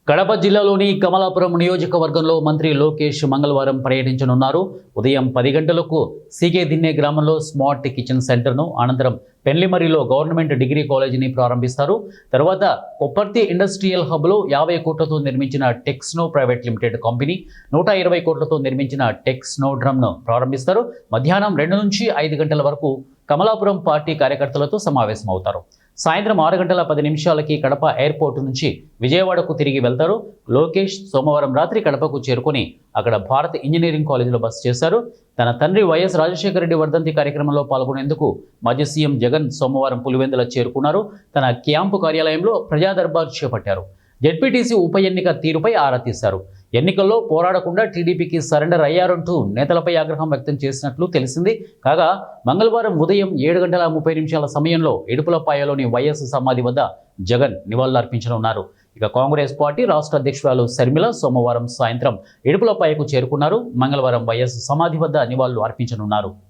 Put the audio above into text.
కడప జిల్లాలోని కమలాపురం నియోజకవర్గంలో మంత్రి లోకేష్ మంగళవారం పర్యటించనున్నారు. ఉదయం 10 గంటలకు సీకే దిన్నే గ్రామంలో స్మార్ట్ కిచెన్ సెంటర్ను, అనంతరం పెండ్లిమర్రిలో గవర్నమెంట్ డిగ్రీ కాలేజీని ప్రారంభిస్తారు. తర్వాత కొప్పర్తి ఇండస్ట్రియల్ హబ్లో 50 కోట్లతో నిర్మించిన టెక్స్నో ప్రైవేట్ లిమిటెడ్ కంపెనీ 120 కోట్లతో నిర్మించిన టెక్స్నోడ్రమ్ను ప్రారంభిస్తారు. మధ్యాహ్నం 2 నుంచి 5 గంటల వరకు కమలాపురం పార్టీ కార్యకర్తలతో సమావేశమవుతారు. సాయంత్రం 6 గంటల 10 నిమిషాలకి కడప ఎయిర్పోర్టు నుంచి విజయవాడకు తిరిగి వెళ్తారు. లోకేష్ సోమవారం రాత్రి కడపకు చేరుకొని అక్కడ భారత్ ఇంజనీరింగ్ కాలేజీలో బస చేశారు. తన తండ్రి వైఎస్ రాజశేఖర రెడ్డి వర్ధంతి కార్యక్రమంలో పాల్గొనేందుకు మాజీ సీఎం జగన్ సోమవారం పులివెందుల చేరుకున్నారు. తన క్యాంపు కార్యాలయంలో ప్రజా దర్బార్ చేపట్టారు. జెడ్పీటీసీ ఉప ఎన్నిక తీరుపై ఆరా తీశారు. ఎన్నికల్లో పోరాడకుండా టీడీపీకి సరెండర్ అయ్యారంటూ నేతలపై ఆగ్రహం వ్యక్తం చేసినట్లు తెలిసింది. కాగా మంగళవారం ఉదయం 7:30 సమయంలో ఇడుపులపాయలోని వైఎస్ సమాధి వద్ద జగన్ నివాళులర్పించనున్నారు. ఇక కాంగ్రెస్ పార్టీ రాష్ట్ర అధ్యక్షురాలు శర్మిల సోమవారం సాయంత్రం ఇడుపులపాయకు చేరుకున్నారు. మంగళవారం వైఎస్ సమాధి వద్ద నివాళులు అర్పించనున్నారు.